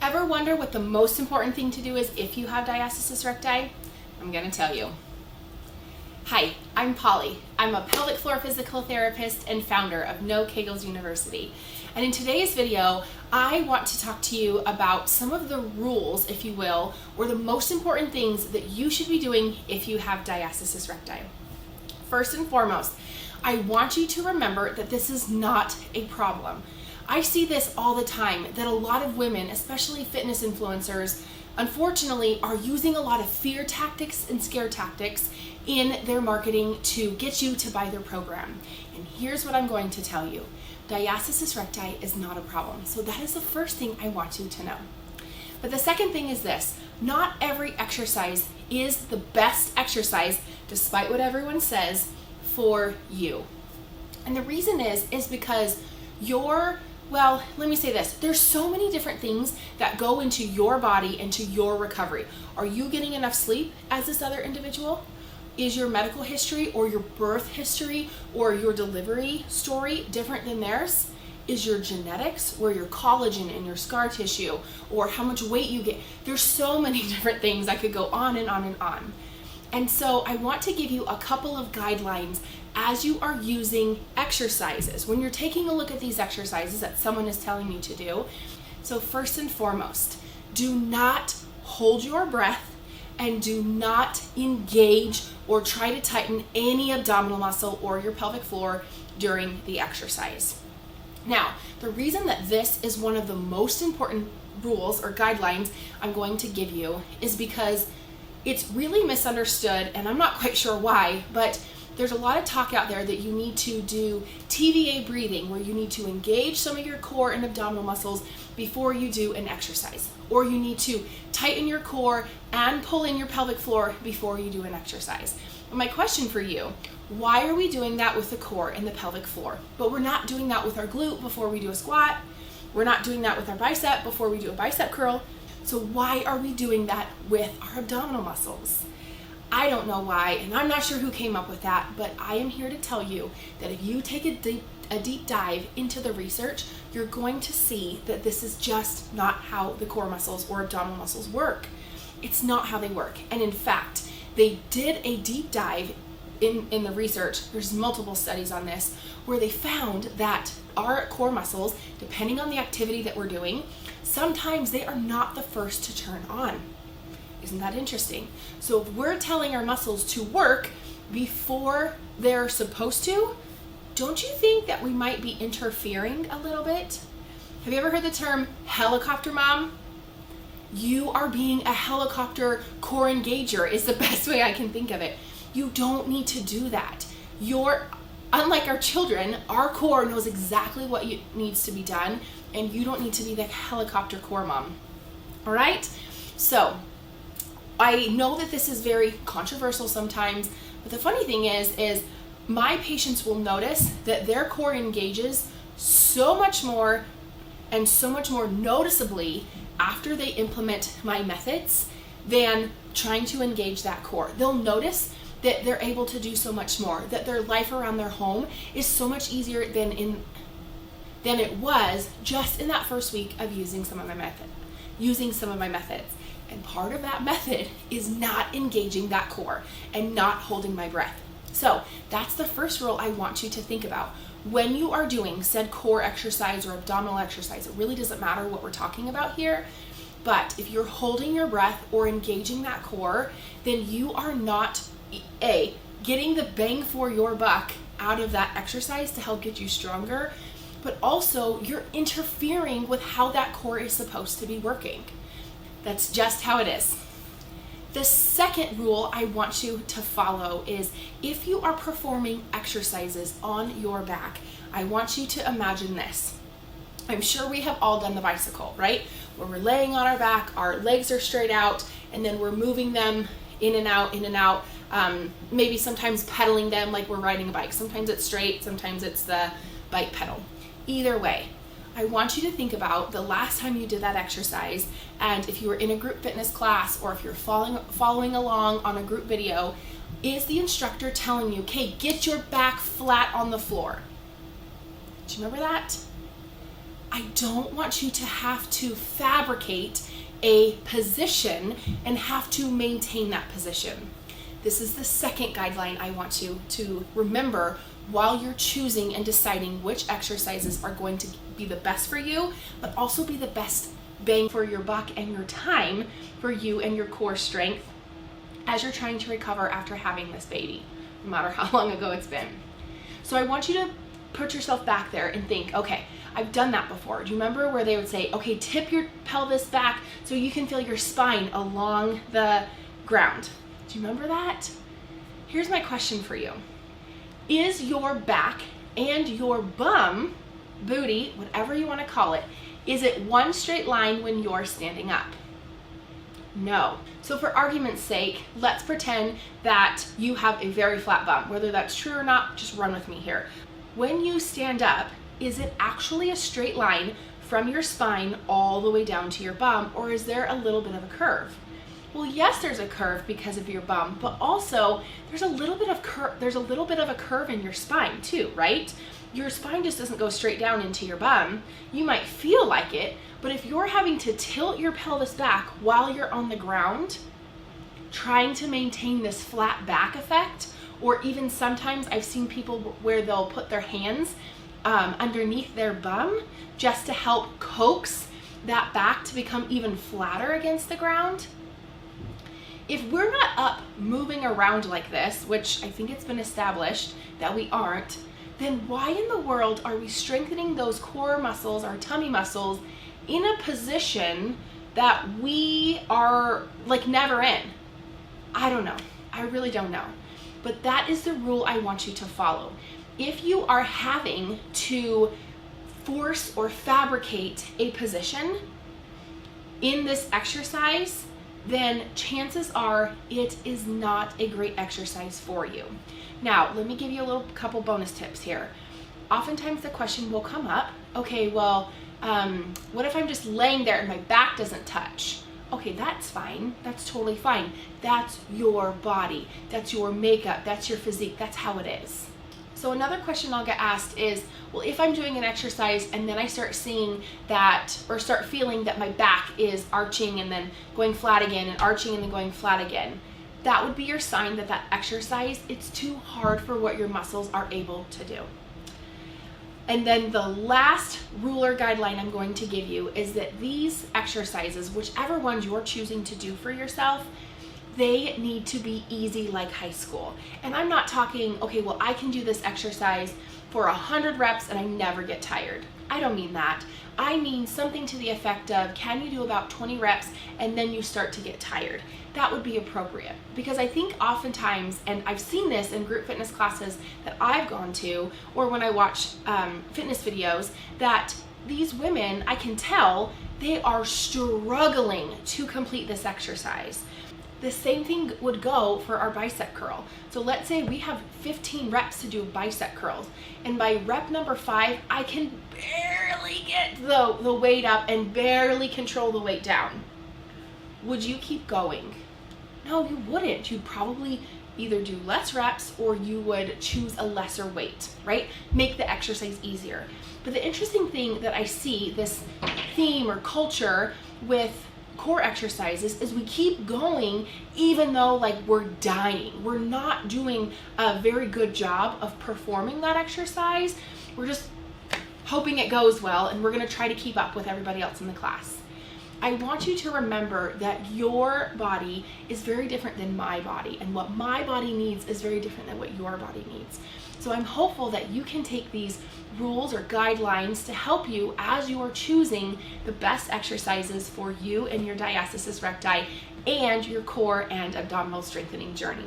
Ever wonder what the most important thing to do is if you have diastasis recti? I'm going to tell you. Hi, I'm Polly. I'm a pelvic floor physical therapist and founder of No Kegels University. And in today's video, I want to talk to you about some of the rules, if you will, or the most important things that you should be doing if you have diastasis recti. First and foremost, I want you to remember that this is not a problem. I see this all the time, that a lot of women, especially fitness influencers, unfortunately are using a lot of fear tactics and scare tactics in their marketing to get you to buy their program. And here's what I'm going to tell you. Diastasis recti is not a problem. So that is the first thing I want you to know. But the second thing is this: not every exercise is the best exercise, despite what everyone says, for you. And the reason is because let me say this. There's so many different things that go into your body and to your recovery. Are you getting enough sleep as this other individual? Is your medical history or your birth history or your delivery story different than theirs? Is your genetics, or your collagen in your scar tissue, or how much weight you get? There's so many different things. I could go on and on and on. And so I want to give you a couple of guidelines as you are using exercises, when you're taking a look at these exercises that someone is telling you to do. So first and foremost, do not hold your breath and do not engage or try to tighten any abdominal muscle or your pelvic floor during the exercise. Now, the reason that this is one of the most important rules or guidelines I'm going to give you is because it's really misunderstood, and I'm not quite sure why, but there's a lot of talk out there that you need to do TVA breathing, where you need to engage some of your core and abdominal muscles before you do an exercise. Or you need to tighten your core and pull in your pelvic floor before you do an exercise. And my question for you: why are we doing that with the core and the pelvic floor, but we're not doing that with our glute before we do a squat? We're not doing that with our bicep before we do a bicep curl. So why are we doing that with our abdominal muscles? I don't know why, and I'm not sure who came up with that, but I am here to tell you that if you take a deep dive into the research, you're going to see that this is just not how the core muscles or abdominal muscles work. It's not how they work. And in fact, they did a deep dive in the research. There's multiple studies on this, where they found that our core muscles, depending on the activity that we're doing, sometimes they are not the first to turn on. Isn't that interesting? So if we're telling our muscles to work before they're supposed to, don't you think that we might be interfering a little bit? Have you ever heard the term helicopter mom? You are being a helicopter core engager is the best way I can think of it. You don't need to do that. Unlike our children, our core knows exactly what needs to be done, and you don't need to be the helicopter core mom. All right? So I know that this is very controversial sometimes, but the funny thing is my patients will notice that their core engages so much more and so much more noticeably after they implement my methods than trying to engage that core. They'll notice that they're able to do so much more, that their life around their home is so much easier than it was just in that first week of using some of my methods. And part of that method is not engaging that core and not holding my breath. So that's the first rule I want you to think about. When you are doing said core exercise or abdominal exercise, it really doesn't matter what we're talking about here, but if you're holding your breath or engaging that core, then you are not getting the bang for your buck out of that exercise to help get you stronger, but also you're interfering with how that core is supposed to be working. That's just how it is. The second rule I want you to follow is, if you are performing exercises on your back, I want you to imagine this. I'm sure we have all done the bicycle, right? Where we're laying on our back, our legs are straight out, and then we're moving them in and out, maybe sometimes pedaling them like we're riding a bike. Sometimes it's straight, sometimes it's the bike pedal. Either way, I want you to think about the last time you did that exercise, and if you were in a group fitness class or if you're following along on a group video, is the instructor telling you, okay, get your back flat on the floor? Do you remember that? I don't want you to have to fabricate a position and have to maintain that position. This is the second guideline I want you to remember while you're choosing and deciding which exercises are going to be the best for you, but also be the best bang for your buck and your time for you and your core strength as you're trying to recover after having this baby, no matter how long ago it's been. So I want you to put yourself back there and think, okay, I've done that before. Do you remember where they would say, okay, tip your pelvis back so you can feel your spine along the ground? Do you remember that? Here's my question for you. Is your back and your bum, booty, whatever you want to call it, is it one straight line when you're standing up? No. So for argument's sake, let's pretend that you have a very flat bum. Whether that's true or not, just run with me here. When you stand up, is it actually a straight line from your spine all the way down to your bum, or is there a little bit of a curve? Well, yes, there's a curve because of your bum, but also there's a little bit of a curve in your spine too, right? Your spine just doesn't go straight down into your bum. You might feel like it, but if you're having to tilt your pelvis back while you're on the ground, trying to maintain this flat back effect, or even sometimes I've seen people where they'll put their hands underneath their bum just to help coax that back to become even flatter against the ground. If we're not up moving around like this, which I think it's been established that we aren't, then why in the world are we strengthening those core muscles, our tummy muscles, in a position that we are like never in? I don't know. I really don't know. But that is the rule I want you to follow. If you are having to force or fabricate a position in this exercise, then chances are it is not a great exercise for you. Now, let me give you a couple bonus tips here. Oftentimes the question will come up, okay, well, what if I'm just laying there and my back doesn't touch? Okay, that's fine. That's totally fine. That's your body. That's your makeup. That's your physique. That's how it is. So another question I'll get asked is, well, if I'm doing an exercise and then I start seeing that, or start feeling that my back is arching and then going flat again and arching and then going flat again, that would be your sign that that exercise, it's too hard for what your muscles are able to do. And then the last rule or guideline I'm going to give you is that these exercises, whichever ones you're choosing to do for yourself, they need to be easy like high school. And I'm not talking, okay, well, I can do this exercise for 100 reps and I never get tired. I don't mean that. I mean something to the effect of, can you do about 20 reps and then you start to get tired? That would be appropriate. Because I think oftentimes, and I've seen this in group fitness classes that I've gone to, or when I watch fitness videos, that these women, I can tell, they are struggling to complete this exercise. The same thing would go for our bicep curl. So let's say we have 15 reps to do bicep curls, and by rep number 5, I can barely get the weight up and barely control the weight down. Would you keep going? No, you wouldn't. You'd probably either do less reps or you would choose a lesser weight, right? Make the exercise easier. But the interesting thing that I see, this theme or culture with core exercises, is we keep going even though like we're dying. We're not doing a very good job of performing that exercise. We're just hoping it goes well and we're gonna try to keep up with everybody else in the class. I want you to remember that your body is very different than my body, and what my body needs is very different than what your body needs. So I'm hopeful that you can take these rules or guidelines to help you as you are choosing the best exercises for you and your diastasis recti and your core and abdominal strengthening journey.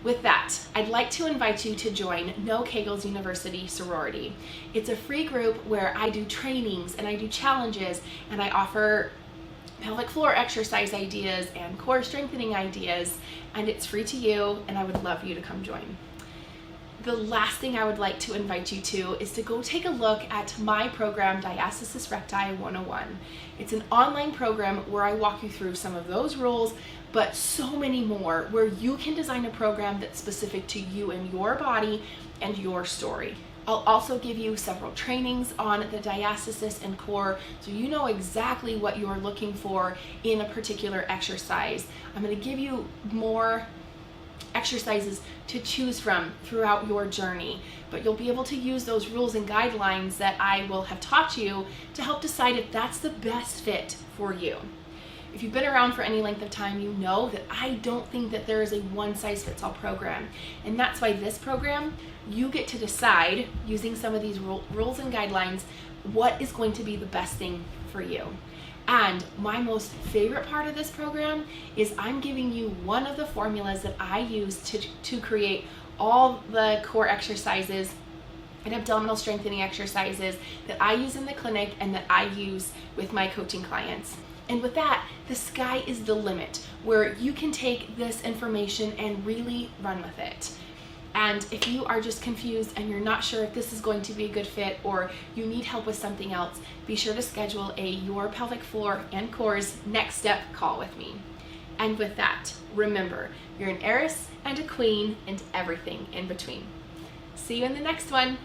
With that, I'd like to invite you to join No Kegels University Sorority. It's a free group where I do trainings and I do challenges and I offer pelvic floor exercise ideas and core strengthening ideas, and it's free to you, and I would love you to come join. The last thing I would like to invite you to is to go take a look at my program, Diastasis Recti 101. It's an online program where I walk you through some of those rules, but so many more, where you can design a program that's specific to you and your body and your story. I'll also give you several trainings on the diastasis and core, so you know exactly what you're looking for in a particular exercise. I'm going to give you more exercises to choose from throughout your journey, but you'll be able to use those rules and guidelines that I will have taught you to help decide if that's the best fit for you. If you've been around for any length of time, you know that I don't think that there is a one-size-fits-all program. And that's why this program, you get to decide, using some of these rules and guidelines, what is going to be the best thing for you. And my most favorite part of this program is I'm giving you one of the formulas that I use to create all the core exercises and abdominal strengthening exercises that I use in the clinic and that I use with my coaching clients. And with that, the sky is the limit, where you can take this information and really run with it. And if you are just confused and you're not sure if this is going to be a good fit, or you need help with something else, be sure to schedule a Your Pelvic Floor and Core's Next Step call with me. And with that, remember, you're an heiress and a queen and everything in between. See you in the next one.